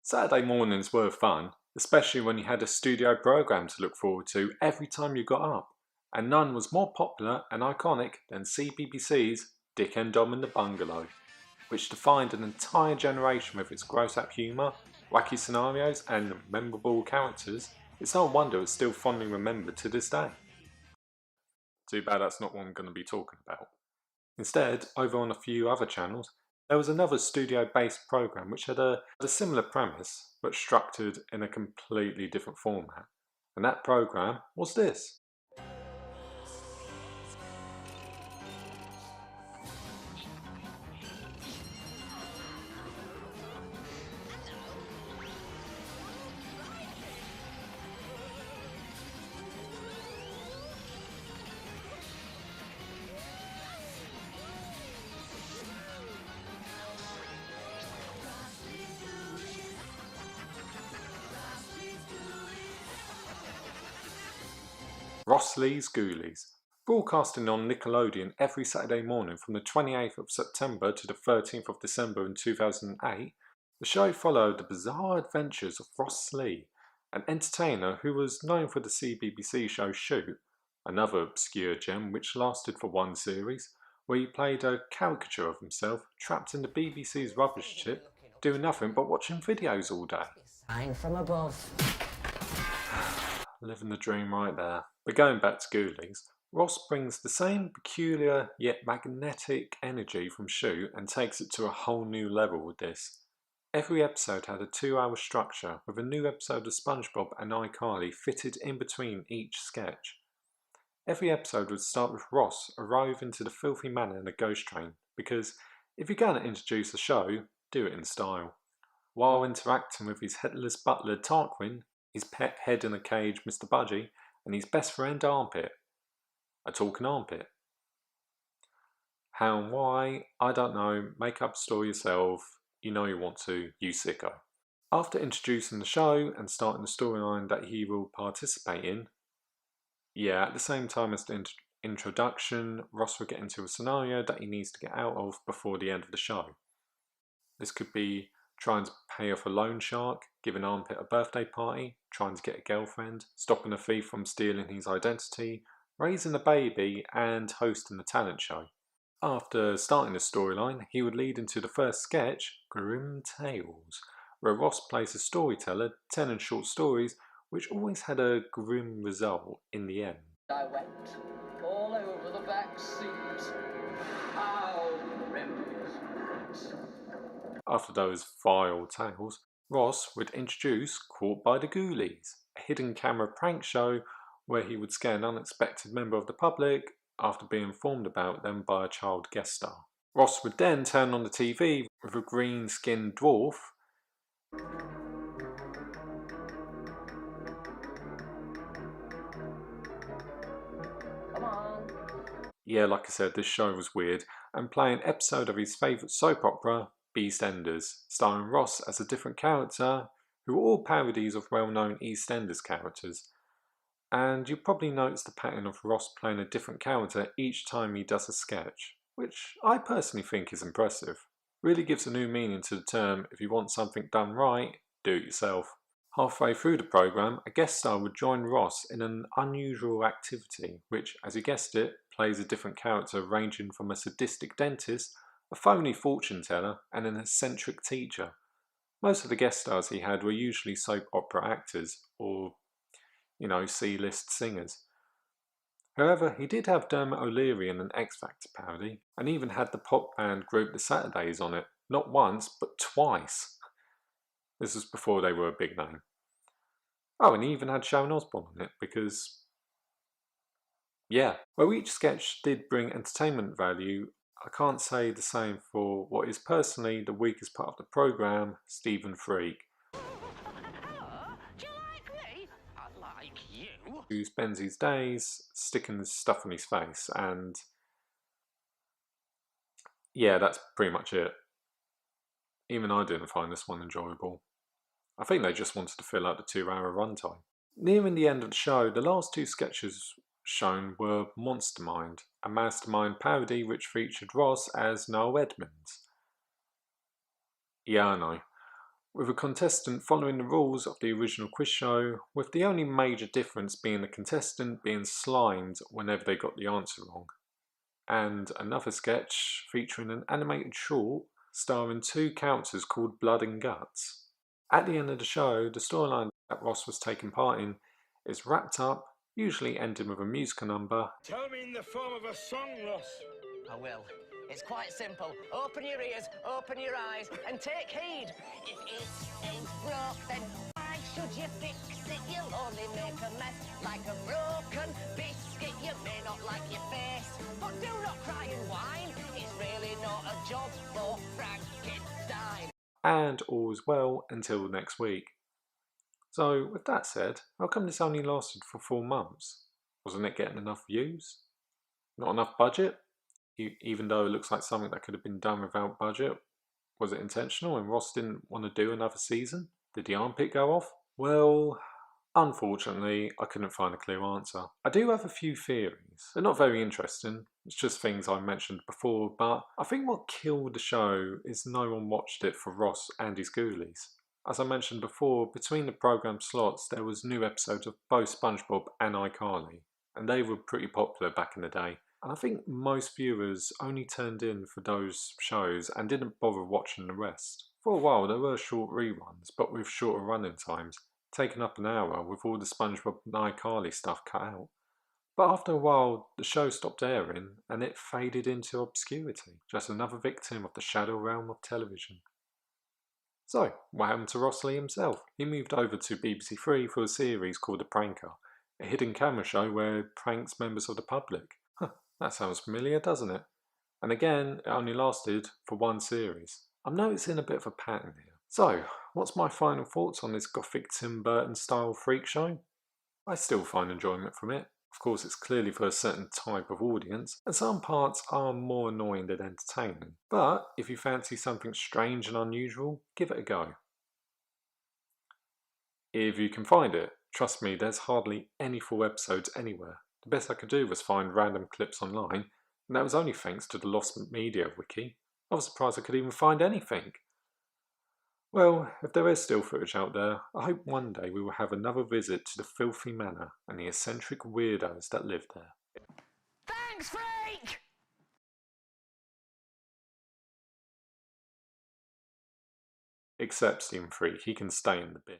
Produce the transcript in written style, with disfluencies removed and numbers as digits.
Saturday mornings were fun, especially when you had a studio programme to look forward to every time you got up, and none was more popular and iconic than CBBC's Dick and Dom in the Bungalow, which defined an entire generation with its gross-up humour, wacky scenarios and memorable characters. It's no wonder it's still fondly remembered to this day. Too bad that's not what I'm going to be talking about. Instead, over on a few other channels, there was another studio-based program which had a similar premise, but structured in a completely different format. And that program was this. Lee's Ghoulies, broadcasting on Nickelodeon every Saturday morning from the 28th of September to the 13th of December in 2008, the show followed the bizarre adventures of Ross Lee, an entertainer who was known for the CBBC show Shoot, another obscure gem which lasted for one series, where he played a caricature of himself trapped in the BBC's rubbish chip, doing nothing but watching videos all day. Sign from above. Living the dream right there. But going back to Ghoulies, Ross brings the same peculiar yet magnetic energy from Shoot and takes it to a whole new level with this. Every episode had a 2-hour structure with a new episode of SpongeBob and iCarly fitted in between each sketch. Every episode would start with Ross arriving to the filthy manor in a ghost train, because if you're going to introduce a show, do it in style. While interacting with his headless butler Tarquin, his pet head in a cage Mr. Budgie, and his best friend Armpit. A talking armpit. How and why, I don't know, make up a story yourself, you know you want to, you sicko. After introducing the show and starting the storyline that he will participate in, at the same time as the introduction, Ross will get into a scenario that he needs to get out of before the end of the show. This could be trying to pay off a loan shark, giving Armpit a birthday party, trying to get a girlfriend, stopping a thief from stealing his identity, raising a baby, and hosting a talent show. After starting the storyline, he would lead into the first sketch, Grim Tales, where Ross plays a storyteller telling short stories which always had a grim result in the end. I went all over the back seat. How grim. After those vile tales, Ross would introduce Caught by the Ghoulies, a hidden camera prank show where he would scare an unexpected member of the public after being informed about them by a child guest star. Ross would then turn on the TV with a green-skinned dwarf Come on. Yeah, like I said, this show was weird, and play an episode of his favourite soap opera, EastEnders, starring Ross as a different character, who were all parodies of well-known EastEnders characters. And you probably notice the pattern of Ross playing a different character each time he does a sketch, which I personally think is impressive. Really gives a new meaning to the term, if you want something done right, do it yourself. Halfway through the programme, a guest star would join Ross in an unusual activity, which, as you guessed it, plays a different character ranging from a sadistic dentist, a phony fortune teller, and an eccentric teacher. Most of the guest stars he had were usually soap opera actors, or, C-list singers. However, he did have Dermot O'Leary in an X Factor parody, and even had the pop band group The Saturdays on it, not once, but twice. This was before they were a big name. Oh, and he even had Sharon Osbourne on it, because while each sketch did bring entertainment value, I can't say the same for what is personally the weakest part of the programme, Stephen Freak, who spends his days sticking stuff on his face, and that's pretty much it. Even I didn't find this one enjoyable. I think they just wanted to fill out the 2-hour runtime. Nearing the end of the show, the last 2 sketches shown were Monster Mind, a Mastermind parody which featured Ross as Noel Edmonds. Yeah, I know. with a contestant following the rules of the original quiz show, with the only major difference being the contestant being slimed whenever they got the answer wrong. And another sketch featuring an animated short starring two characters called Blood and Guts. At the end of the show, the storyline that Ross was taking part in is wrapped up, usually ending with a musical number. Tell me in the form of a song, Ross. I will. It's quite simple. Open your ears, open your eyes, and take heed. If it ain't broke, then why should you fix it? You'll only make a mess like a broken biscuit. You may not like your face, but do not cry and whine. It's really not a job for Frankenstein. And all is well until next week. So, with that said, how come this only lasted for 4 months? Wasn't it getting enough views? Not enough budget? Even though it looks like something that could have been done without budget. Was it intentional and Ross didn't want to do another season? Did the armpit go off? Well, unfortunately, I couldn't find a clear answer. I do have a few theories. They're not very interesting. It's just things I mentioned before, but I think what killed the show is no one watched it for Ross and his Ghoulies. As I mentioned before, between the programme slots there was new episodes of both SpongeBob and iCarly, and they were pretty popular back in the day. And I think most viewers only turned in for those shows and didn't bother watching the rest. For a while there were short reruns, but with shorter running times, taking up an hour with all the SpongeBob and iCarly stuff cut out. But after a while the show stopped airing and it faded into obscurity, just another victim of the shadow realm of television. So, what happened to Ross Lee himself? He moved over to BBC Three for a series called The Pranker, a hidden camera show where it pranks members of the public. That sounds familiar, doesn't it? And again, it only lasted for one series. I'm noticing a bit of a pattern here. So, what's my final thoughts on this gothic Tim Burton style freak show? I still find enjoyment from it. Of course, it's clearly for a certain type of audience, and some parts are more annoying than entertaining. But if you fancy something strange and unusual, give it a go. If you can find it, trust me, there's hardly any full episodes anywhere. The best I could do was find random clips online, and that was only thanks to the Lost Media wiki. I was surprised I could even find anything. Well, if there is still footage out there, I hope one day we will have another visit to the filthy manor and the eccentric weirdos that live there. Thanks, freak! Except Steam Freak, he can stay in the bin.